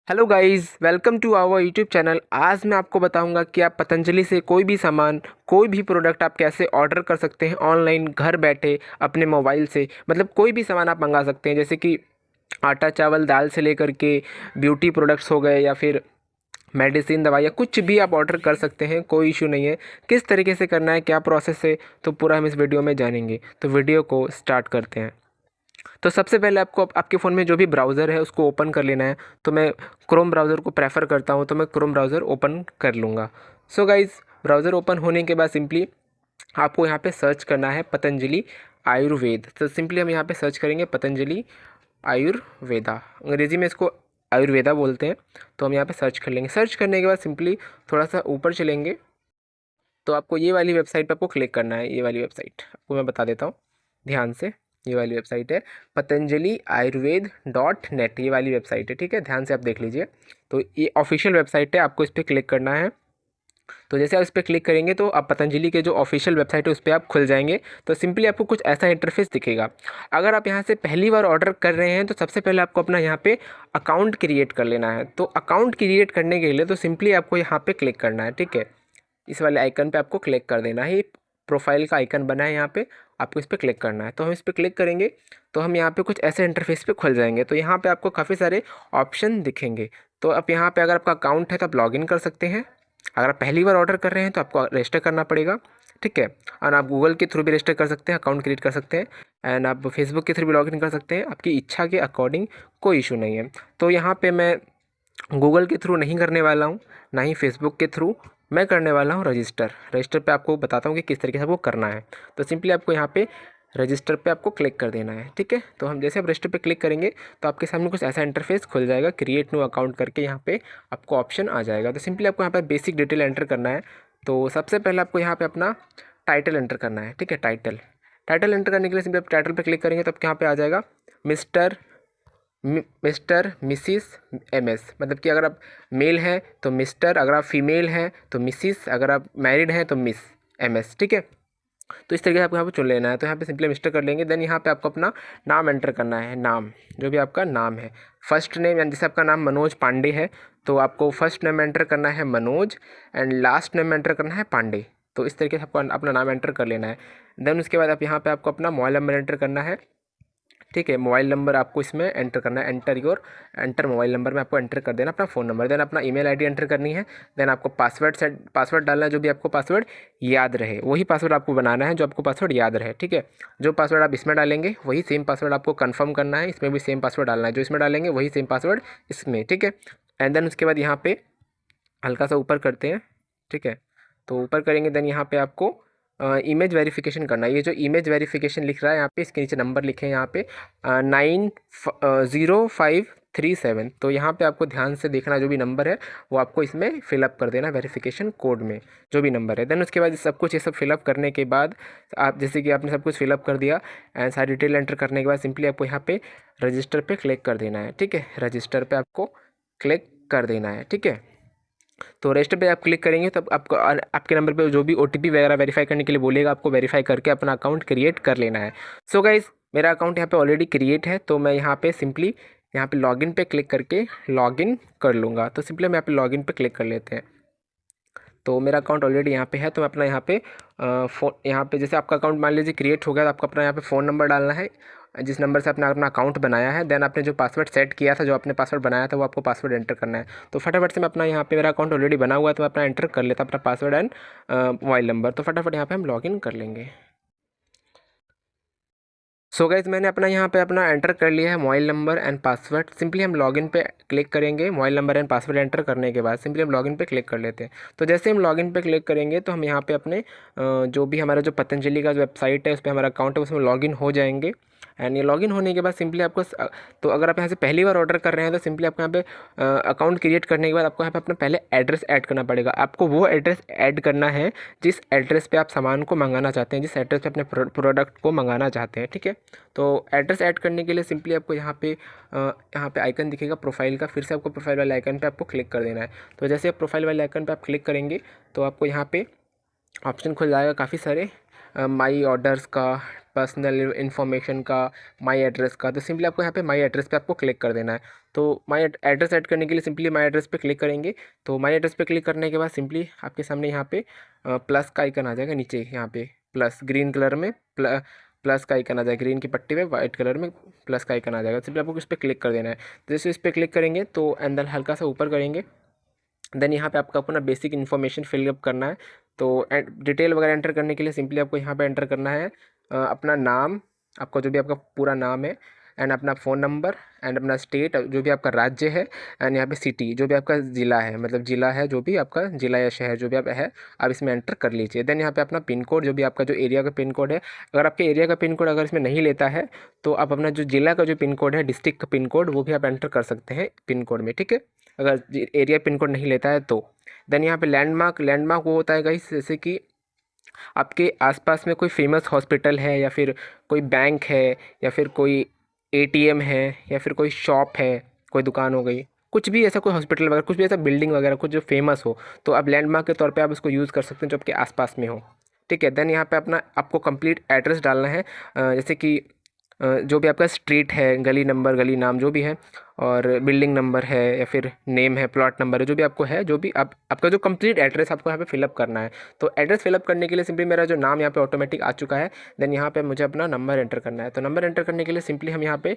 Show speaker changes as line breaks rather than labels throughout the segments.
Hello guys, welcome to our YouTube channel. आज मैं आपको बताऊंगा कि आप पतंजलि से कोई भी सामान, कोई भी प्रोडक्ट आप कैसे ऑर्डर कर सकते हैं ऑनलाइन, घर बैठे अपने मोबाइल से। मतलब कोई भी सामान आप मंगा सकते हैं, जैसे कि आटा चावल दाल से लेकर के ब्यूटी प्रोडक्ट्स हो गए या फिर मेडिसिन दवाइयाँ, कुछ भी आप ऑर्डर कर सकते हैं, कोई इशू नहीं है। किस तरीके से करना है, क्या प्रोसेस है, तो पूरा हम इस वीडियो में जानेंगे। तो वीडियो को स्टार्ट करते हैं। तो सबसे पहले आपको आपके फ़ोन में जो भी ब्राउज़र है उसको ओपन कर लेना है। तो मैं क्रोम ब्राउज़र को प्रेफर करता हूँ, तो मैं क्रोम ब्राउज़र ओपन कर लूँगा। सो गाइज़, ब्राउज़र ओपन होने के बाद सिंपली आपको यहाँ पे सर्च करना है पतंजलि आयुर्वेद। तो सिंपली हम यहाँ पे सर्च करेंगे पतंजलि आयुर्वेदा, अंग्रेज़ी में इसको आयुर्वेदा बोलते हैं। तो हम यहाँ पे सर्च कर लेंगे। सर्च करने के बाद सिंपली थोड़ा सा ऊपर चलेंगे तो आपको ये वाली वेबसाइट पे आपको क्लिक करना है। ये वाली वेबसाइट आपको मैं बता देता हूँ ध्यान से। ये वाली वेबसाइट है पतंजलि आयुर्वेद .net, ये वाली वेबसाइट है, ठीक है। ध्यान से आप देख लीजिए। तो ये ऑफिशियल वेबसाइट है, आपको इस पर क्लिक करना है। तो जैसे आप इस पर क्लिक करेंगे तो आप पतंजलि के जो ऑफिशियल वेबसाइट है उस पर आप खुल जाएंगे। तो सिंपली आपको कुछ ऐसा इंटरफेस दिखेगा। अगर आप यहाँ से पहली बार ऑर्डर कर रहे हैं तो सबसे पहले आपको अपना यहाँ पे अकाउंट क्रिएट कर लेना है। तो अकाउंट क्रिएट करने के लिए तो सिंपली आपको यहाँ पे क्लिक करना है, ठीक है। इस वाले आइकन पे आपको क्लिक कर देना है। ये प्रोफाइल का आइकन बना है, यहाँ पे आपको इस पर क्लिक करना है। तो हम इस पर क्लिक करेंगे तो हम यहाँ पे कुछ ऐसे इंटरफेस पे खुल जाएंगे। तो यहाँ पे आपको काफ़ी सारे ऑप्शन दिखेंगे। तो आप यहाँ पे अगर आपका अकाउंट है तो आप लॉगिन कर सकते हैं। अगर आप पहली बार ऑर्डर कर रहे हैं तो आपको रजिस्टर करना पड़ेगा, ठीक है। और आप गूगल के थ्रू भी रजिस्टर कर सकते हैं, अकाउंट क्रिएट कर सकते हैं। एंड आप फेसबुक के थ्रू भी लॉगिन कर सकते हैं, आपकी इच्छा के अकॉर्डिंग, कोई इशू नहीं है। तो यहाँ पे मैं गूगल के थ्रू नहीं करने वाला हूँ, ना ही फेसबुक के थ्रू। मैं करने वाला हूँ रजिस्टर। रजिस्टर पे आपको बताता हूँ कि किस तरीके से आपको करना है। तो सिंपली आपको यहाँ पे रजिस्टर पे आपको क्लिक कर देना है, ठीक है। तो हम जैसे आप रजिस्टर पे क्लिक करेंगे तो आपके सामने कुछ ऐसा इंटरफेस खुल जाएगा। क्रिएट न्यू अकाउंट करके यहाँ पे आपको ऑप्शन आ जाएगा। तो सिंपली आपको यहाँ पे बेसिक डिटेल एंटर करना है। तो सबसे पहले आपको यहाँ पे अपना टाइटल एंटर करना है, ठीक है। टाइटल टाइटल एंटर करने के लिए सिंपली आप टाइटल पे क्लिक करेंगे तो आपके यहाँ पे आ जाएगा मिस्टर मिसिस MS। मतलब कि अगर आप मेल हैं तो मिस्टर, अगर आप फीमेल हैं तो मिसिस, अगर आप मैरिड हैं तो मिस MS, ठीक है। तो इस तरीके से आपको यहाँ पे चुन लेना है। तो यहाँ पे सिंपली मिस्टर कर लेंगे। देन यहाँ पे आपको अपना नाम एंटर करना है। नाम, जो भी आपका नाम है, फर्स्ट नेम, यानी जैसे आपका नाम मनोज पांडे है तो आपको फर्स्ट नेम एंटर करना है Manoj, and last name enter करना है पांडे। तो इस तरीके से आपको अपना नाम एंटर कर लेना है। देन उसके बाद आप यहाँ पे आपको अपना मोबाइल नंबर एंटर करना है, ठीक है। मोबाइल नंबर आपको इसमें एंटर करना है। एंटर मोबाइल नंबर में आपको एंटर कर देना अपना फ़ोन नंबर। देन अपना ईमेल आईडी एंटर करनी है। देन आपको पासवर्ड डालना है, जो भी आपको पासवर्ड याद रहे वही पासवर्ड आपको बनाना है, जो आपको पासवर्ड याद रहे, ठीक है। जो पासवर्ड आप इसमें डालेंगे वही सेम पासवर्ड आपको कंफर्म करना है, इसमें भी सेम पासवर्ड डालना है। जो इसमें डालेंगे वही सेम पासवर्ड इसमें, ठीक है। एंड देन उसके बाद यहाँ पे हल्का सा ऊपर करते हैं, ठीक है। तो ऊपर करेंगे देन यहाँ पे आपको इमेज वेरिफिकेशन करना है। ये जो इमेज वेरिफिकेशन लिख रहा है यहाँ पे, इसके नीचे नंबर लिखे हैं यहाँ पे 90537। तो यहाँ पे आपको ध्यान से देखना, जो भी नंबर है वो आपको इसमें फिलअप कर देना वेरिफिकेशन कोड में, जो भी नंबर है। देन उसके बाद सब कुछ ये सब फिलअप करने के बाद आप, जैसे कि आपने सब कुछ फिलअप कर दिया एंड सारी डिटेल एंटर करने के बाद सिंपली आपको यहाँ पे रजिस्टर पे क्लिक कर देना है, ठीक है। रजिस्टर पे आपको क्लिक कर देना है, ठीक है। तो रजिस्टर पे आप क्लिक करेंगे तब आपको आपके नंबर पे जो भी OTP वगैरह वेरीफाई करने के लिए बोलेगा, आपको वेरीफाई करके अपना अकाउंट क्रिएट कर लेना है। सो गाइज़, मेरा अकाउंट यहाँ पे ऑलरेडी क्रिएट है, तो मैं यहाँ पे सिंपली यहाँ पे लॉगिन पे क्लिक करके लॉगिन कर लूँगा। तो सिंपली हम यहाँ पे लॉगिन पे क्लिक कर लेते हैं। तो मेरा अकाउंट ऑलरेडी यहाँ पे है, तो मैं अपना यहाँ पे फ़ोन, यहाँ पे जैसे आपका अकाउंट मान लीजिए क्रिएट हो गया तो आपको अपना यहाँ पे फ़ोन नंबर डालना है, जिस नंबर से आपने अपना अकाउंट बनाया है। देन आपने जो पासवर्ड सेट किया था, जो आपने पासवर्ड बनाया था, वो आपको पासवर्ड एंटर करना है। तो फटाफट से मैं अपना यहाँ पे, मेरा अकाउंट ऑलरेडी बना हुआ है तो मैं अपना एंटर कर लेता अपना पासवर्ड एंड मोबाइल नंबर। तो फटाफट यहाँ पे हम लॉगिन कर लेंगे। सो गाइज़, मैंने अपना यहाँ पे अपना एंटर कर लिया है mobile number and password. Simply हम लॉगिन पे क्लिक करेंगे। Mobile number and password enter करने के बाद सिंपली हम लॉगिन पे क्लिक कर लेते हैं। तो जैसे हम लॉगिन पे क्लिक करेंगे तो हम यहाँ पे अपने जो भी हमारा जो पतंजलि का जो वेबसाइट है उस पर हमारा अकाउंट है उसमें लॉगिन हो जाएंगे। एंड ये लॉगिन होने के बाद सिंपली आपको तो अगर आप यहाँ से पहली बार ऑर्डर कर रहे हैं तो सिंपली आपको यहाँ पे अकाउंट क्रिएट करने के बाद आपको यहाँ पे अपना पहले एड्रेस ऐड करना पड़ेगा। आपको वो एड्रेस ऐड करना है जिस एड्रेस पे आप सामान को मंगाना चाहते हैं, जिस एड्रेस पे अपने प्रोडक्ट को मंगाना चाहते हैं, ठीक है। तो एड्रेस ऐड करने के लिए सिंपली आपको यहाँ पे आइकन दिखेगा प्रोफाइल का, फिर से आपको प्रोफाइल वाले आइकन पे आपको क्लिक कर देना है। तो जैसे आप प्रोफाइल वाले आइकन पे आप क्लिक करेंगे तो आपको यहाँ पे ऑप्शन खुल जाएगा काफ़ी सारे, माई ऑर्डर्स का, पर्सनल इन्फॉर्मेशन का, माई एड्रेस का, तो सिंपली आपको यहाँ पे माई एड्रेस पे आपको क्लिक कर देना है। तो माई एड्रेस ऐड करने के लिए सिंपली माई एड्रेस पे क्लिक करेंगे। तो माई एड्रेस पे क्लिक करने के बाद सिंपली आपके सामने यहाँ पे प्लस का आइकन आ जाएगा नीचे, यहाँ पे प्लस ग्रीन कलर में प्लस का आइकन आ जाएगा, ग्रीन की पट्टी में वाइट कलर में प्लस का आइकन आ जाएगा। सिंपली आपको इस पर क्लिक कर देना है। जैसे इस पर क्लिक करेंगे तो अंदर हल्का सा ऊपर करेंगे, देन यहाँ पे आपको अपना बेसिक इन्फॉर्मेशन फिलअप करना है। तो डिटेल वगैरह एंटर करने के लिए सिंपली आपको यहाँ पे एंटर करना है अपना नाम, आपका जो भी आपका पूरा नाम है, एंड अपना फ़ोन नंबर, एंड अपना स्टेट जो भी आपका राज्य है, एंड यहाँ पे सिटी जो भी आपका ज़िला है, मतलब ज़िला है जो भी आपका ज़िला या शहर जो भी आप है, आप इसमें एंटर कर लीजिए। देन यहाँ पे अपना पिन कोड जो भी आपका जो एरिया का पिन कोड है, अगर आपके एरिया का पिन कोड अगर इसमें नहीं लेता है तो आप अपना जो ज़िला का जो पिन कोड है, डिस्ट्रिक्ट का पिन कोड, वो भी आप एंटर कर सकते हैं पिन कोड में, ठीक है, अगर एरिया पिन कोड नहीं लेता है तो। देन यहाँ पे लैंडमार्क वो होता है गाइस, जैसे कि आपके आसपास में कोई फेमस हॉस्पिटल है, या फिर कोई बैंक है, या फिर कोई एटीएम है, या फिर कोई शॉप है, कोई दुकान हो गई, कुछ भी ऐसा, कोई हॉस्पिटल वगैरह, कुछ भी ऐसा बिल्डिंग वगैरह कुछ जो फेमस हो, तो आप लैंडमार्क के तौर पे आप इसको यूज़ कर सकते हैं जो आपके आसपास में हो, ठीक है। देन यहाँ पे अपना आपको कंप्लीट एड्रेस डालना है, जैसे कि जो भी आपका स्ट्रीट है, गली नंबर, गली नाम जो भी है, और बिल्डिंग नंबर है, या फिर नेम है, प्लॉट नंबर है, जो भी आपको है, जो भी आपका जो कंप्लीट एड्रेस आपको यहाँ पे फिलअप करना है। तो एड्रेस फिलअप करने के लिए सिंपली मेरा जो नाम यहाँ पे ऑटोमेटिक आ चुका है। देन यहाँ पे मुझे अपना नंबर एंटर करना है। तो नंबर एंटर करने के लिए सिंपली हम यहाँ पे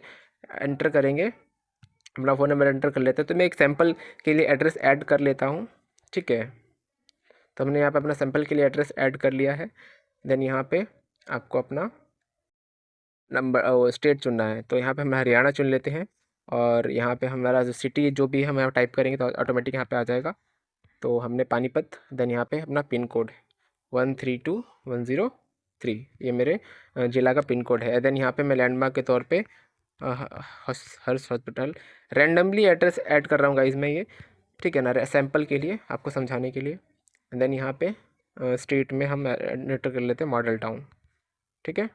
एंटर करेंगे, अपना फ़ोन नंबर एंटर कर लेते हैं। तो मैं एक सैम्पल के लिए एड्रेस ऐड कर लेता हूँ, ठीक है। तो हमने यहाँ पे अपना सैम्पल के लिए एड्रेस ऐड कर लिया है। देन यहाँ पे आपको अपना नंबर स्टेट चुनना है। तो यहाँ पे हम हरियाणा चुन लेते हैं, और यहाँ पे हमारा जो सिटी जो भी हम यहाँ टाइप करेंगे तो ऑटोमेटिक यहाँ पे आ जाएगा। तो हमने पानीपत, देन यहाँ पे अपना पिन कोड 132103, ये मेरे ज़िला का पिन कोड है। देन यहाँ पे मैं लैंडमार्क के तौर पे हर्ष हॉस्पिटल, रैंडमली एड्रेस ऐड कर रहा हूँ गाइस मैं ये, ठीक है ना, सैम्पल के लिए आपको समझाने के लिए। देन यहाँ पे स्ट्रीट में हम एंटर कर लेते हैं मॉडल टाउन, ठीक है।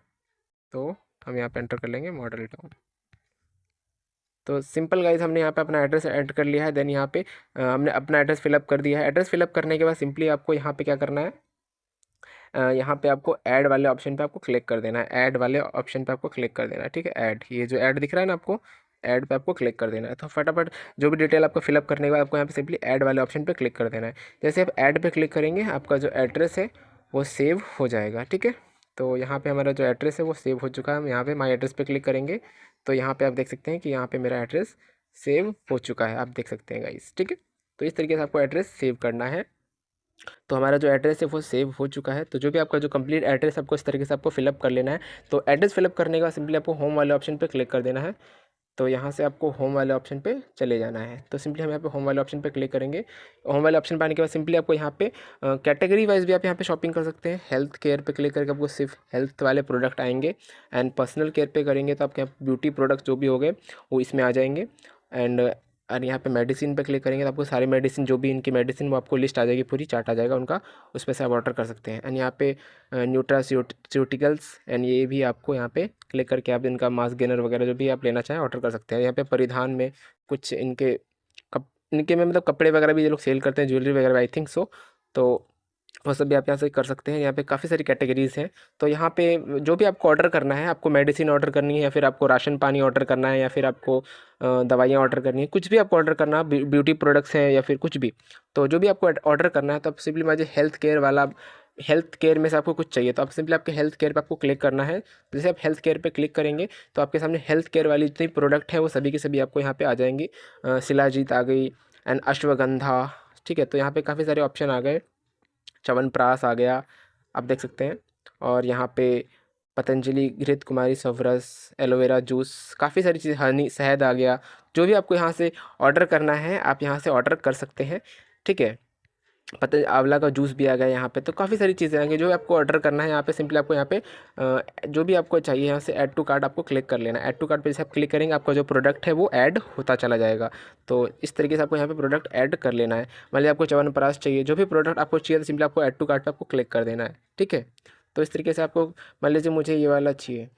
तो हम यहाँ पे एंटर कर लेंगे मॉडल टाउन। तो सिंपल गाइस, हमने यहाँ पे अपना एड्रेस ऐड कर लिया है। देन यहाँ पे हमने अपना एड्रेस फिलअप कर दिया है। एड्रेस फिलअप करने के बाद सिंपली आपको यहाँ पे क्या करना है, यहाँ पे आपको ऐड वाले ऑप्शन पे आपको क्लिक कर देना है। ऐड वाले ऑप्शन पे आपको क्लिक कर देना है, ठीक है। ऐड, ये जो ऐड दिख रहा है ना आपको, ऐड पे आपको क्लिक कर देना है। तो फटाफट जो भी डिटेल आपको फिलअप करने के बाद आपको यहाँ पे सिंपली ऐड वाले ऑप्शन पे क्लिक कर देना है। जैसे आप ऐड पे क्लिक करेंगे, आपका जो एड्रेस है वो सेव हो जाएगा, ठीक है। तो यहाँ पे हमारा जो एड्रेस है वो सेव हो चुका है। हम यहाँ पे माई एड्रेस पे क्लिक करेंगे तो यहाँ पे आप देख सकते हैं कि यहाँ पे मेरा एड्रेस सेव हो चुका है, आप देख सकते हैं गाइस, ठीक है। तो इस तरीके से आपको एड्रेस सेव करना है। तो हमारा जो एड्रेस है वो सेव हो चुका है। तो जो भी आपका जो कंप्लीट एड्रेस आपको इस तरीके से आपको फिलअप कर लेना है। तो एड्रेस फिलअप करने के बाद सिंपली आपको होम वाले ऑप्शन पे क्लिक कर देना है। तो यहाँ से आपको होम वाले ऑप्शन पे चले जाना है। तो सिंपली हम यहाँ पे होम वाले ऑप्शन पे क्लिक करेंगे। होम वाले ऑप्शन पे आने के बाद सिंपली आपको यहाँ पे कैटेगरी वाइज भी आप यहाँ पे शॉपिंग कर सकते हैं। हेल्थ केयर पे क्लिक करके आपको सिर्फ हेल्थ वाले प्रोडक्ट आएंगे, एंड पर्सनल केयर पे करेंगे तो आपके यहाँ ब्यूटी प्रोडक्ट जो भी हो गए वो इसमें आ जाएंगे। एंड और यहाँ पे मेडिसिन पे क्लिक करेंगे तो आपको सारी मेडिसिन जो भी इनकी मेडिसिन वो आपको लिस्ट आ जाएगी, पूरी चार्ट आ जाएगा उनका, उस पर से आप ऑर्डर कर सकते हैं। एंड यहाँ पे न्यूट्रास्यूटिकल्स, एंड ये भी आपको यहाँ पे क्लिक करके आप इनका मास्क गेनर वगैरह जो भी आप लेना चाहें ऑर्डर कर सकते हैं। यहाँ पे परिधान में कुछ इनके में मतलब कपड़े वगैरह भी ये लोग सेल करते हैं, ज्वेलरी वगैरह आई थिंक सो। तो वो सब भी आप यहाँ से कर सकते हैं। यहाँ पे काफ़ी सारी कैटेगरीज़ हैं। तो यहाँ पे जो भी आपको ऑर्डर करना है, आपको मेडिसिन ऑर्डर करनी है, या फिर आपको राशन पानी ऑर्डर करना है, या फिर आपको दवाइयाँ ऑर्डर करनी है, कुछ भी आपको ऑर्डर करना है, ब्यूटी प्रोडक्ट्स हैं या फिर कुछ भी, तो जो भी आपको ऑर्डर करना है तो आप सिंपली मुझे हेल्थ केयर वाला, हेल्थ केयर में से आपको कुछ चाहिए तो आप सिंपली आपके हेल्थ केयर पे आपको क्लिक करना है। जैसे आप हेल्थ केयर पे क्लिक करेंगे तो आपके सामने हेल्थ केयर वाली जितनी प्रोडक्ट है वो सभी की सभी आपको यहाँ पे आ जाएंगी। शिलाजीत आ गई, एंड अश्वगंधा, ठीक है। तो यहाँ पे काफ़ी सारे ऑप्शन आ गए, च्यवनप्राश आ गया, आप देख सकते हैं। और यहाँ पे पतंजलि घृत कुमारी सवरस, एलोवेरा जूस, काफ़ी सारी चीज़ें, हनी, शहद आ गया। जो भी आपको यहाँ से ऑर्डर करना है आप यहाँ से ऑर्डर कर सकते हैं, ठीक है। पता आंवला का जूस भी आ गया यहाँ पे। तो काफ़ी सारी चीज़ें आएंगी, जो आपको ऑर्डर करना है यहाँ पे सिंपली आपको यहाँ पे जो भी आपको चाहिए यहाँ से ऐड टू कार्ट आपको क्लिक कर लेना है। ऐड टू कार्ट पे जैसे आप क्लिक करेंगे आपका जो प्रोडक्ट है वो ऐड होता चला जाएगा। तो इस तरीके से आपको यहाँ पे प्रोडक्ट ऐड कर लेना है। मान लीजिए आपको च्यवनप्राश चाहिए, जो भी प्रोडक्ट आपको चाहिए तो सिंपली आपको ऐड टू कार्ट पर आपको क्लिक कर देना है, ठीक है। तो इस तरीके से आपको, मान लीजिए मुझे ये वाला चाहिए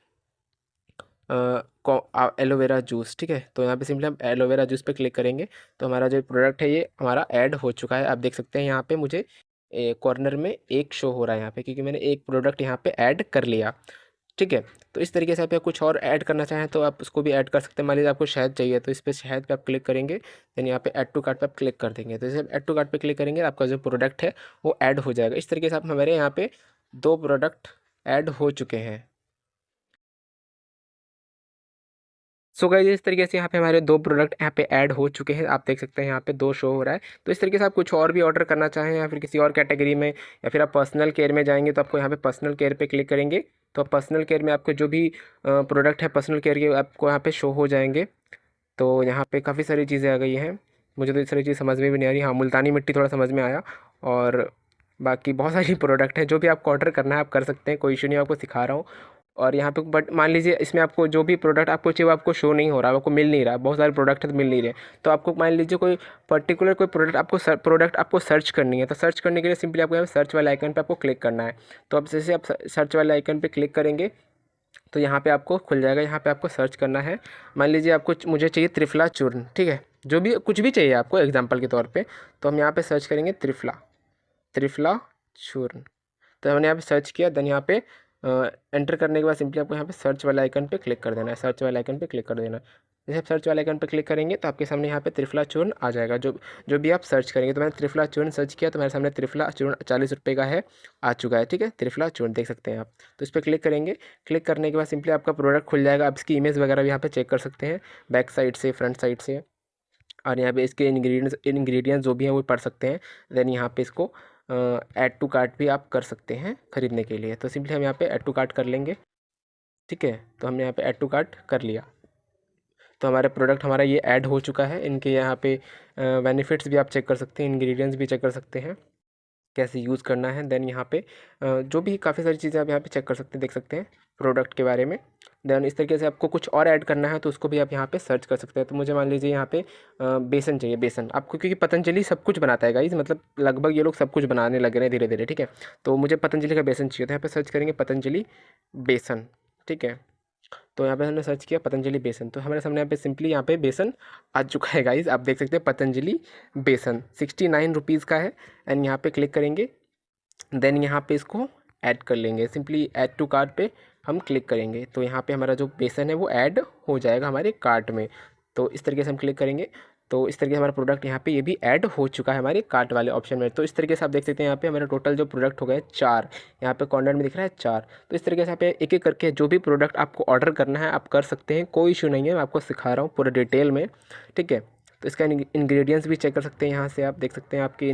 एलोवेरा जूस, ठीक है। तो यहाँ पे सिंपली हम एलोवेरा जूस पे क्लिक करेंगे तो हमारा जो प्रोडक्ट है ये हमारा ऐड हो चुका है। आप देख सकते हैं यहाँ पे मुझे कॉर्नर में एक शो हो रहा है यहाँ पे, क्योंकि मैंने एक प्रोडक्ट यहाँ पे ऐड कर लिया, ठीक है। तो इस तरीके से आप कुछ और ऐड करना चाहें तो आप उसको भी ऐड कर सकते हैं। मान लीजिए आपको शहद चाहिए तो इस पे शहद पे आप क्लिक करेंगे, देन यहाँ पे ऐड टू कार्ट पे आप क्लिक कर देंगे। तो जैसे ऐड टू कार्ट पे क्लिक करेंगे आपका जो प्रोडक्ट है वो ऐड हो जाएगा। इस तरीके से आप हमारे यहाँ पे 2 प्रोडक्ट ऐड हो चुके हैं। सो गाइस इस तरीके से यहाँ पे हमारे 2 प्रोडक्ट यहाँ पे ऐड हो चुके हैं। आप देख सकते हैं यहाँ पे 2 शो हो रहा है। तो इस तरीके से आप कुछ और भी ऑर्डर करना चाहें या फिर किसी और कैटेगरी में या फिर आप पर्सनल केयर में जाएंगे तो आपको यहाँ पे पर्सनल केयर पे क्लिक करेंगे तो पर्सनल केयर में आपको जो भी प्रोडक्ट है पर्सनल केयर के आपको यहाँ पे शो हो जाएंगे। तो यहाँ पे काफ़ी सारी चीज़ें आ गई हैं। मुझे तो इस सारी चीज़ समझ में भी नहीं आ रही। हाँ, मुल्तानी मिट्टी थोड़ा समझ में आया और बाकी बहुत सारी प्रोडक्ट है। जो भी आपको ऑर्डर करना है आप कर सकते हैं, कोई इशू नहीं, आपको सिखा रहा हूँ। और यहाँ पे बट मान लीजिए इसमें आपको जो भी प्रोडक्ट आपको चाहिए वो आपको शो नहीं हो रहा, आपको मिल नहीं रहा, बहुत सारे प्रोडक्ट है तो मिल नहीं रहे। तो आपको मान लीजिए कोई पर्टिकुलर कोई प्रोडक्ट आपको सर्च करनी है तो सर्च करने के लिए सिंपली आपको यहाँ सर्च वाले आइकन पे आपको क्लिक करना है। तो अब जैसे आप सर्च वाले आइकन पे क्लिक करेंगे तो यहाँ पे आपको खुल जाएगा। यहाँ पे आपको सर्च करना है। मान लीजिए आपको मुझे चाहिए त्रिफला चूर्ण, ठीक है, जो भी कुछ भी चाहिए आपको एग्जांपल के तौर पे, तो हम यहाँ पे सर्च करेंगे त्रिफला त्रिफला चूर्ण। तो हमने यहाँ पे सर्च किया, देन यहाँ पे एंटर करने के बाद सिंपली आपको यहाँ पे सर्च वाले आइकन पे क्लिक कर देना है। सर्च वाले आइकन पे क्लिक कर देना है। जैसे आप सर्च वाले आइकन पे क्लिक करेंगे तो आपके सामने यहाँ पे त्रिफला चूर्ण आ जाएगा। जो जो भी आप सर्च करेंगे, तो मैंने त्रिफला चूर्ण सर्च किया तो मेरे सामने त्रिफला चूर्ण 40 रुपये का है, आ चुका है। ठीक है, त्रिफला चूर्ण देख सकते हैं आप। तो इस पर क्लिक करेंगे। क्लिक करने के बाद सिंपली आपका प्रोडक्ट खुल जाएगा। आप इसकी इमेज वगैरह भी यहाँ पे चेक कर सकते हैं, बैक साइड से, फ्रंट साइड से, और यहाँ पे इसके इंग्रेडिएंट्स जो भी हैं वो पढ़ सकते हैं। देन यहाँ पे इसको ऐड टू कार्ट भी आप कर सकते हैं खरीदने के लिए। तो सिंपली हम यहाँ पे ऐड टू कार्ट कर लेंगे। ठीक है, तो हमने यहाँ पे ऐड टू कार्ट कर लिया। तो हमारा प्रोडक्ट हमारा ये ऐड हो चुका है। इनके यहाँ पे बेनिफिट्स भी आप चेक कर सकते हैं, इंग्रेडिएंट्स भी चेक कर सकते हैं, कैसे यूज़ करना है। देन यहाँ पे जो भी काफ़ी सारी चीज़ें आप यहाँ पे चेक कर सकते हैं, देख सकते हैं प्रोडक्ट के बारे में। देन इस तरीके से आपको कुछ और ऐड करना है तो उसको भी आप यहाँ पे सर्च कर सकते हैं। तो मुझे मान लीजिए यहाँ पे बेसन चाहिए, बेसन आपको, क्योंकि पतंजलि सब कुछ बनाता है गाइस, मतलब लगभग ये लोग सब कुछ बनाने लग रहे हैं धीरे धीरे। ठीक है, तो मुझे पतंजलि का बेसन चाहिए, तो यहाँ पे सर्च करेंगे पतंजलि बेसन। ठीक है, तो यहाँ पे हमने सर्च किया पतंजलि बेसन, तो हमारे सामने यहाँ पे सिंपली यहाँ पे बेसन आ चुका है गाइस। आप देख सकते हैं पतंजलि बेसन 69 रुपीज़ का है। एंड यहाँ पे क्लिक करेंगे, देन यहाँ पे इसको ऐड कर लेंगे। सिंपली ऐड टू कार्ट पे हम क्लिक करेंगे तो यहाँ पे हमारा जो बेसन है वो ऐड हो जाएगा हमारे कार्ट में। तो इस तरीके से हम क्लिक करेंगे तो इस तरीके से हमारा प्रोडक्ट यहाँ पे ये भी ऐड हो चुका है हमारे कार्ट वाले ऑप्शन में। तो इस तरीके से आप देख सकते हैं यहाँ पे हमारा टोटल जो प्रोडक्ट हो गए 4, यहाँ पे कॉर्नर में दिख रहा है 4। तो इस तरीके से आप एक एक करके जो भी प्रोडक्ट आपको ऑर्डर करना है आप कर सकते हैं, कोई इशू नहीं है। मैं आपको सिखा रहा हूँ पूरा डिटेल में। ठीक है, तो इसका इंग्रेडिएंट्स भी चेक कर सकते हैं। यहाँ से आप देख सकते हैं आपके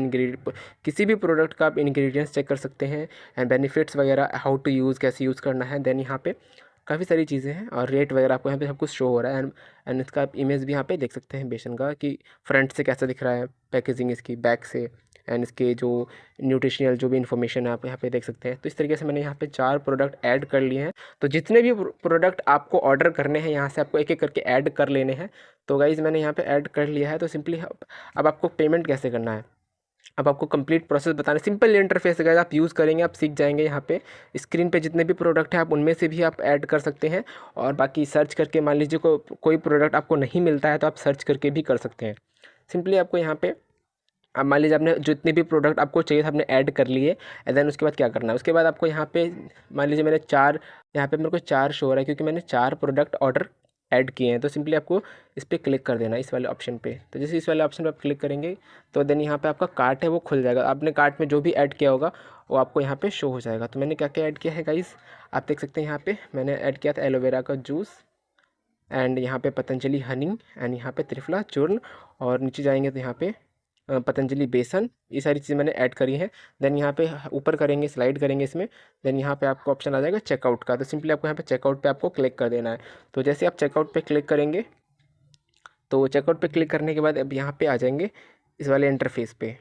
किसी भी प्रोडक्ट का आप इंग्रेडिएंट्स चेक कर सकते हैं एंड बेनिफिट्स वगैरह, हाउ टू यूज़, कैसे यूज़ करना है। देन यहाँ पे काफ़ी सारी चीज़ें हैं और रेट वगैरह आपको यहाँ पे सब कुछ शो हो रहा है। एंड इसका आप इमेज भी यहाँ पे देख सकते हैं बेसन का, कि फ्रंट से कैसा दिख रहा है, पैकेजिंग इसकी बैक से, एंड इसके जो न्यूट्रिशनल जो भी इन्फॉर्मेशन है आप यहाँ पे देख सकते हैं। तो इस तरीके से मैंने यहाँ पे 4 प्रोडक्ट ऐड कर लिए हैं। तो जितने भी प्रोडक्ट आपको ऑर्डर करने हैं यहाँ से आपको एक एक करके ऐड कर लेने हैं। तो गाइज़ मैंने यहाँ पे ऐड कर लिया है। तो सिंपली अब आपको पेमेंट कैसे करना है, अब आपको कंप्लीट प्रोसेस बताना। सिंपल इंटरफेस है, आप यूज़ करेंगे आप सीख जाएंगे। यहाँ पे स्क्रीन पे जितने भी प्रोडक्ट हैं आप उनमें से भी आप ऐड कर सकते हैं, और बाकी सर्च करके मान लीजिए कोई प्रोडक्ट आपको नहीं मिलता है तो आप सर्च करके भी कर सकते हैं। सिंपली आपको यहाँ पे, अब मान लीजिए आपने जितने भी प्रोडक्ट आपको चाहिए था आपने ऐड कर लिए, एंड देन उसके बाद क्या करना है, उसके बाद आपको यहाँ पे मान लीजिए मैंने 4, यहाँ पे मेरे को 4 शो हो रहा है क्योंकि मैंने 4 प्रोडक्ट ऑर्डर ऐड किए हैं। तो सिंपली आपको इस पर क्लिक कर देना है, इस वाले ऑप्शन पे। तो जैसे इस वाले ऑप्शन पे आप क्लिक करेंगे तो देन यहाँ पे आपका कार्ट है वो खुल जाएगा। आपने कार्ट में जो भी ऐड किया होगा वो आपको यहाँ पे शो हो जाएगा। तो मैंने क्या क्या ऐड किया है गाइस, आप देख सकते हैं यहाँ पे मैंने ऐड किया था एलोवेरा का जूस, एंड यहाँ पे पतंजलि हनी, एंड यहाँ पे त्रिफला चूर्ण, और नीचे जाएंगे तो यहाँ पे पतंजलि बेसन, ये सारी चीज़ें मैंने ऐड करी हैं। देन यहाँ पे ऊपर करेंगे, स्लाइड करेंगे इसमें, देन यहाँ पे आपको ऑप्शन आ जाएगा चेकआउट का। तो सिंपली आपको यहाँ पे चेकआउट पे आपको क्लिक कर देना है। तो जैसे आप चेकआउट पे क्लिक करेंगे तो चेकआउट पे क्लिक करने के बाद अब यहाँ पे आ जाएंगे इस वाले इंटरफेस पे।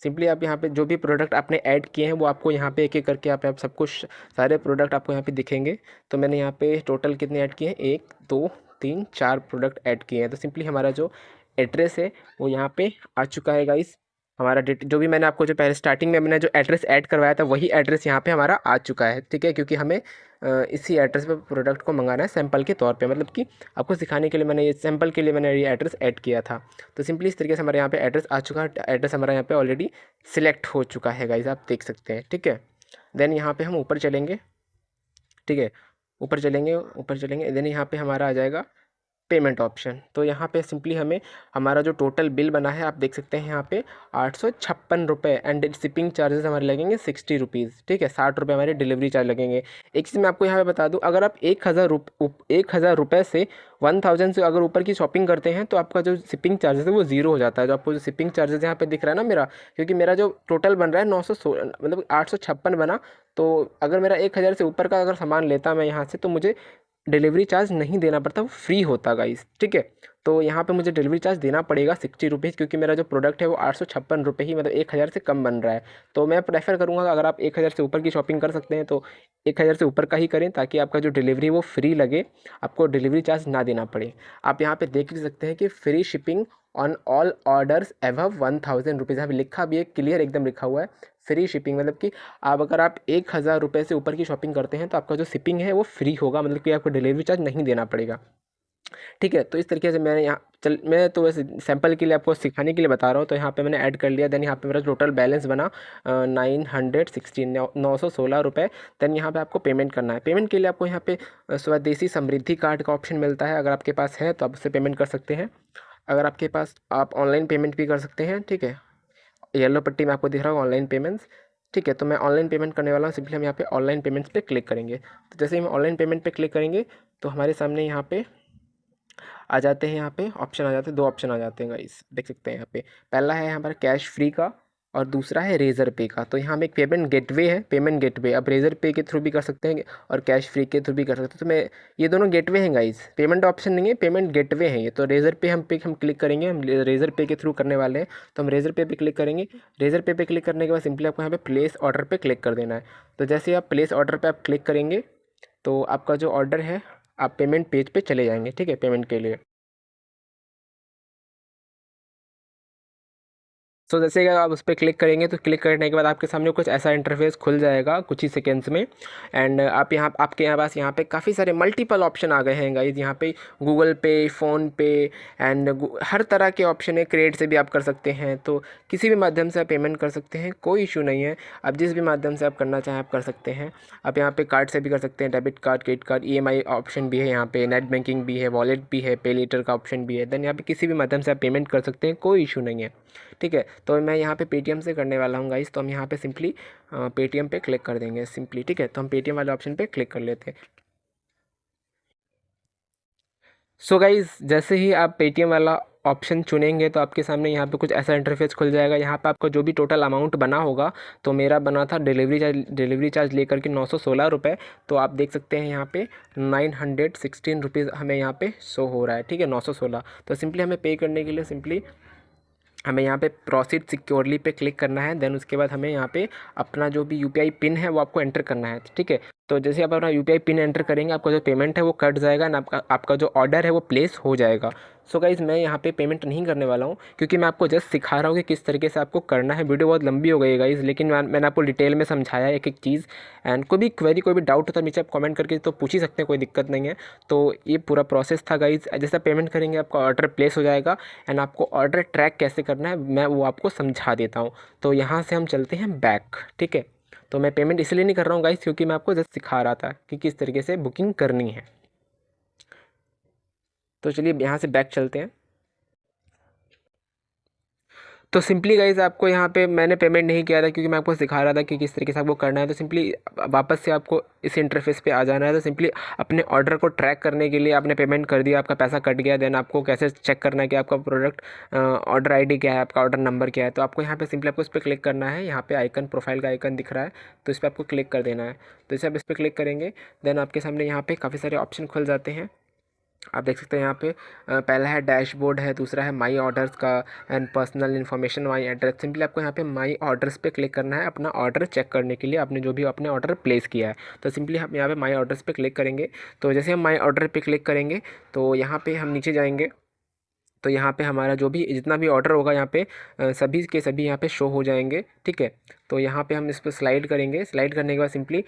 सिंपली आप यहाँ पे जो भी प्रोडक्ट आपने ऐड किए हैं वो आपको यहाँ पे एक एक करके आप सब कुछ सारे प्रोडक्ट आपको यहाँ पे दिखेंगे। तो मैंने यहाँ पे टोटल कितने ऐड किए हैं, 1 2 3 4 प्रोडक्ट ऐड किए हैं। तो सिंपली हमारा जो एड्रेस है वो यहाँ पे आ चुका है गाइस। हमारा जो भी मैंने आपको जो पहले स्टार्टिंग में मैंने जो एड्रेस ऐड करवाया था वही एड्रेस यहाँ पे हमारा आ चुका है। ठीक है, क्योंकि हमें इसी एड्रेस पे प्रोडक्ट को मंगाना है सैंपल के तौर पे, मतलब कि आपको सिखाने के लिए मैंने ये सैंपल के लिए मैंने ये एड्रेस ऐड किया था। तो सिंपली इस तरीके से हमारे यहाँ पे एड्रेस आ चुका है। एड्रेस हमारा यहाँ पे ऑलरेडी सिलेक्ट हो चुका है गाइस, आप देख सकते हैं। ठीक है, देन यहाँ पे हम ऊपर चलेंगे। ठीक है, ऊपर चलेंगे, ऊपर चलेंगे, देन यहाँ पे हमारा आ जाएगा पेमेंट ऑप्शन। तो यहाँ पे सिंपली हमें हमारा जो टोटल बिल बना है आप देख सकते हैं यहाँ पे 856 रुपये एंड शिपिंग चार्जेस हमारे लगेंगे 60 रुपीज़, ठीक है, 60 रुपये हमारे डिलीवरी चार्ज लगेंगे। एक चीज़ मैं आपको यहाँ पे बता दूँ, अगर आप 1,000 रुपये से 1,000 से अगर ऊपर की शॉपिंग करते हैं तो आपका जो शिपिंग चार्जेस है वो ज़ीरो हो जाता है। जो आपको जो शिपिंग चार्जेस यहाँ पे दिख रहा है ना मेरा, क्योंकि मेरा जो टोटल बन रहा है 916 मतलब 856 बना, तो अगर मेरा 1,000 से ऊपर का अगर सामान लेता मैं यहाँ से तो मुझे डिलीवरी चार्ज नहीं देना पड़ता, वो फ्री होता गाइस, ठीक है। तो यहाँ पे मुझे डिलीवरी चार्ज देना पड़ेगा 60 रुपीज़, क्योंकि मेरा जो प्रोडक्ट है वो 856 रुपये ही मतलब 1,000 से कम बन रहा है। तो मैं प्रेफर करूँगा अगर आप 1,000 से ऊपर की शॉपिंग कर सकते हैं तो 1,000 से ऊपर का ही करें, ताकि आपका जो डिलीवरी वो फ्री लगे, आपको डिलीवरी चार्ज ना देना पड़े। आप यहाँ पे देख भी सकते हैं कि free shipping on all orders above 1,000 rupees, यहाँ पे लिखा भी है, क्लियर एकदम लिखा हुआ है फ्री शिपिंग, मतलब कि अगर आप 1,000 रुपये से ऊपर की शॉपिंग करते हैं तो आपका जो शिपिंग है वो फ्री होगा, मतलब कि आपको डिलीवरी चार्ज नहीं देना पड़ेगा, ठीक है। तो इस तरीके से मैंने यहाँ मैं तो वैसे सैंपल के लिए आपको सिखाने के लिए बता रहा हूँ, तो यहाँ पे मैंने ऐड कर लिया। देन यहाँ पे मेरा टोटल बैलेंस बना 916 रुपये। देन यहाँ पे आपको पेमेंट करना है। पेमेंट के लिए आपको यहाँ पे स्वदेशी समृद्धि कार्ड का ऑप्शन मिलता है, अगर आपके पास है तो आप उससे पेमेंट कर सकते हैं। अगर आपके पास, आप ऑनलाइन पेमेंट भी कर सकते हैं, ठीक है। येलो पट्टी में आपको दिख रहा होगा ऑनलाइन पेमेंट्स, ठीक है। तो मैं ऑनलाइन पेमेंट करने वाला हूँ, सिंपली हम यहाँ पे ऑनलाइन पेमेंट्स पे क्लिक करेंगे। तो जैसे ही हम ऑनलाइन पेमेंट पे क्लिक करेंगे तो हमारे सामने यहाँ पे आ जाते हैं, यहाँ पे ऑप्शन आ जाते हैं, दो ऑप्शन आ जाते हैं गाइस, देख सकते हैं यहाँ पे। पहला है हमारा कैश फ्री का और दूसरा है रेज़र पे का। तो यहाँ पे एक पेमेंट गेटवे है, पेमेंट गेटवे, आप रेज़र पे के थ्रू भी कर सकते हैं और कैश फ्री के थ्रू भी कर सकते हैं। तो मैं, ये दोनों गेटवे हैं गाइस, पेमेंट ऑप्शन नहीं है, पेमेंट गेटवे है ये। तो रेज़र पे हम क्लिक करेंगे, हम रेज़र पे के थ्रू करने वाले हैं, तो हम रेज़र पे क्लिक करेंगे। रेज़र पे क्लिक करने के बाद सिंपली आपको यहाँ पे प्लेस ऑर्डर पे क्लिक कर देना है। तो जैसे आप प्लेस ऑर्डर पे आप क्लिक करेंगे तो आपका जो ऑर्डर है, आप पेमेंट पेज पे चले जाएंगे, ठीक है, पेमेंट के लिए। सो जैसे कि आप उस पर क्लिक करेंगे तो क्लिक करने के बाद आपके सामने कुछ ऐसा इंटरफेस खुल जाएगा कुछ ही सेकेंड्स में। एंड आप यहाँ, आपके यहाँ पास यहाँ पे काफ़ी सारे मल्टीपल ऑप्शन आ गए हैं गाइज। यहाँ पे गूगल पे, फ़ोन पे एंड हर तरह के ऑप्शन है। क्रेडिट से भी आप कर सकते हैं, तो किसी भी माध्यम से आप पेमेंट कर सकते हैं, कोई इशू नहीं है। आप जिस भी माध्यम से आप करना चाहें आप कर सकते हैं। आप यहाँ पे कार्ड से भी कर सकते हैं, debit card, credit card, EMI option भी है यहाँ पे, नेट बैंकिंग भी है, वॉलेट भी है, पे लेटर का ऑप्शन भी है। देन यहाँ पे किसी भी माध्यम से आप पेमेंट कर सकते हैं, कोई इशू नहीं है, ठीक है। तो मैं यहाँ पे पेटीएम से करने वाला हूँ गाइस, तो हम यहाँ पे सिंपली पेटीएम पे क्लिक कर देंगे सिंपली, ठीक है। तो हम पेटीएम वाले ऑप्शन पे क्लिक कर लेते हैं। सो गाइज़, जैसे ही आप पेटीएम वाला ऑप्शन चुनेंगे तो आपके सामने यहाँ पे कुछ ऐसा इंटरफेस खुल जाएगा। यहाँ पे आपका जो भी टोटल अमाउंट बना होगा, तो मेरा बना था डिलीवरी चार्ज लेकर के 916 रुपये। तो आप देख सकते हैं यहाँ पे 916 रुपीज़ हमें यहाँ पे शो हो रहा है, ठीक है, 916। तो सिंपली हमें पे करने के लिए सिंपली हमें यहाँ पे प्रोसीड सिक्योरली पे क्लिक करना है। देन उसके बाद हमें यहाँ पे अपना जो भी UPI पिन है वो आपको एंटर करना है, ठीक है। तो जैसे आप अपना UPI पिन एंटर करेंगे, आपका जो पेमेंट है वो कट जाएगा ना, आपका जो ऑर्डर है वो प्लेस हो जाएगा। सो गाइज़, मैं यहाँ पे पेमेंट नहीं करने वाला हूँ, क्योंकि मैं आपको जस्ट सिखा रहा हूँ कि किस तरीके से आपको करना है। वीडियो बहुत लंबी हो गई है गाइज़, लेकिन मैंने आपको डिटेल में समझाया एक एक चीज़। एंड कोई भी क्वेरी, कोई भी डाउट होता है नीचे आप कमेंट करके तो पूछ ही सकते हैं, कोई दिक्कत नहीं है। तो ये पूरा प्रोसेस था गाइज़। जैसा पेमेंट करेंगे आपका ऑर्डर प्लेस हो जाएगा एंड आपको ऑर्डर ट्रैक कैसे करना है मैं वो आपको समझा देता हूँ। तो यहाँ से हम चलते हैं बैक, ठीक है। तो मैं पेमेंट इसलिए नहीं कर रहा हूँ गाइस, क्योंकि मैं आपको जस्ट सिखा रहा था कि किस तरीके से बुकिंग करनी है। तो चलिए यहाँ से बैक चलते हैं। तो सिंपली गाइज़, आपको यहाँ पे मैंने पेमेंट नहीं किया था, क्योंकि मैं आपको सिखा रहा था कि किस तरीके से आपको करना है। तो सिंपली वापस से आपको इस इंटरफेस पे आ जाना है। तो सिंपली अपने ऑर्डर को ट्रैक करने के लिए आपने पेमेंट कर दिया, आपका पैसा कट गया, देन आपको कैसे चेक करना है कि आपका प्रोडक्ट ऑर्डर ID क्या है, आपका ऑर्डर नंबर क्या है। तो आपको यहाँ पे सिंपली आपको इस पर क्लिक करना है। यहाँ पे आइकन, प्रोफाइल का आइकन दिख रहा है, तो इस पर आपको क्लिक कर देना है। तो जैसे आप इस पर क्लिक करेंगे, देन आपके सामने यहाँ पे काफ़ी सारे ऑप्शन खुल जाते हैं। आप देख सकते हैं यहाँ पे पहला है डैशबोर्ड है, दूसरा है माई ऑर्डर्स का and personal information, my address. Simply आपको यहाँ पे माई ऑर्डर्स पे क्लिक करना है अपना ऑर्डर चेक करने के लिए, आपने जो भी अपने ऑर्डर प्लेस किया है। तो सिंपली हम यहाँ पे माई ऑर्डर्स पे क्लिक करेंगे। तो जैसे हम माई ऑर्डर पे क्लिक करेंगे तो यहाँ पे हम नीचे जाएंगे, तो यहाँ पे हमारा जो भी जितना भी ऑर्डर होगा यहाँ पे सभी के सभी यहाँ पे शो हो जाएंगे, ठीक है। तो यहाँ पे हम इस पर स्लाइड करेंगे। स्लाइड करने के बाद सिंपली,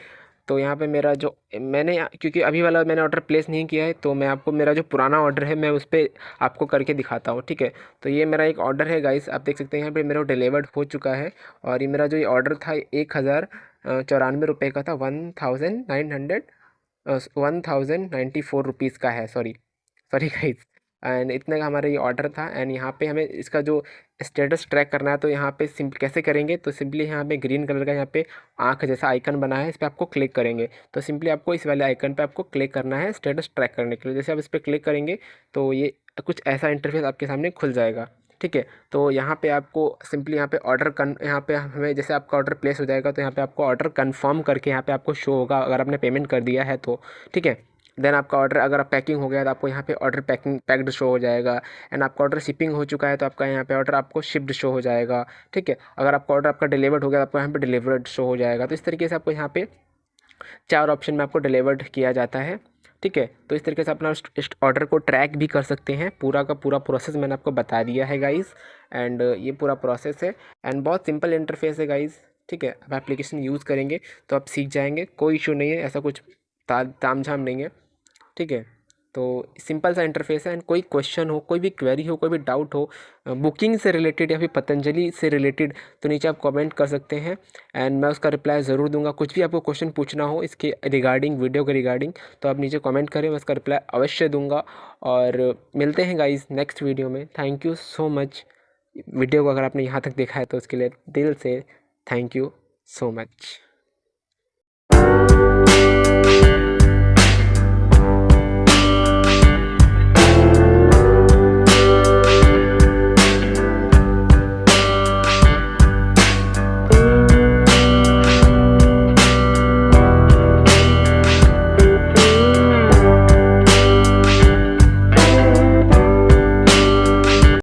तो यहाँ पे मेरा जो क्योंकि अभी वाला मैंने ऑर्डर प्लेस नहीं किया है, तो मैं आपको मेरा जो पुराना ऑर्डर है मैं उस पर आपको करके दिखाता हूँ, ठीक है। तो ये मेरा एक ऑर्डर है गाइस, आप देख सकते हैं यहाँ पे मेरा डिलीवर्ड हो चुका है। और ये मेरा जो ये ऑर्डर था 1,094 रुपये का था, 1900 ₹1094 का है, सॉरी सॉरी गाइस। एंड इतने का हमारा ये ऑर्डर था। एंड यहाँ पे हमें इसका जो स्टेटस ट्रैक करना है, तो यहाँ पे कैसे करेंगे, तो सिंपली यहाँ पे ग्रीन कलर का यहाँ पे आँख जैसा आइकन बना है, इस पर आपको क्लिक करेंगे। तो सिंपली आपको इस वाले आइकन पे आपको क्लिक करना है स्टेटस ट्रैक करने के लिए। जैसे आप इस पर क्लिक करेंगे तो ये कुछ ऐसा इंटरफेस आपके सामने खुल जाएगा। ठीक है, तो यहाँ पे आपको सिंपली यहाँ पे यहाँ पे हमें जैसे आपका ऑर्डर प्लेस हो जाएगा, तो यहाँ पे आपको ऑर्डर कंफर्म करके यहाँ पे आपको शो होगा अगर आपने पेमेंट कर दिया है तो। ठीक है, देन आपका ऑर्डर अगर आप पैकिंग हो गया तो आपको यहाँ पे ऑर्डर पैक्ड शो हो जाएगा। एंड आपका ऑर्डर शिपिंग हो चुका है तो आपका यहाँ पे ऑर्डर आपको शिप्ड शो हो जाएगा। ठीक है, अगर आपका ऑर्डर आपका डिलीवर्ड हो गया तो आपको यहाँ पे डिलीवर्ड शो हो जाएगा। तो इस तरीके से आपको यहाँ पे 4 ऑप्शन में आपको डिलीवर्ड किया जाता है। ठीक है, तो इस तरीके से अपना इस ऑर्डर को ट्रैक भी कर सकते हैं। पूरा का पूरा प्रोसेस मैंने आपको बता दिया है गाइज़। एंड ये पूरा प्रोसेस है एंड बहुत सिंपल इंटरफेस है गाइज़। ठीक है, अब एप्लीकेशन यूज़ करेंगे तो आप सीख जाएंगे, कोई इशू नहीं है, ऐसा कुछ ताम झाम नहीं है। ठीक है, तो सिंपल सा इंटरफेस है। एंड कोई क्वेश्चन हो, कोई भी क्वेरी हो, कोई भी डाउट हो बुकिंग से रिलेटेड या फिर पतंजलि से रिलेटेड, तो नीचे आप कमेंट कर सकते हैं एंड मैं उसका रिप्लाई ज़रूर दूंगा। कुछ भी आपको क्वेश्चन पूछना हो इसके रिगार्डिंग, वीडियो के रिगार्डिंग, तो आप नीचे कमेंट करें, मैं उसका रिप्लाई अवश्य दूंगा। और मिलते हैं गाइस नेक्स्ट वीडियो में। Thank you so much. Video को अगर आपने यहाँ तक देखा है तो उसके लिए दिल से थैंक यू सो मच।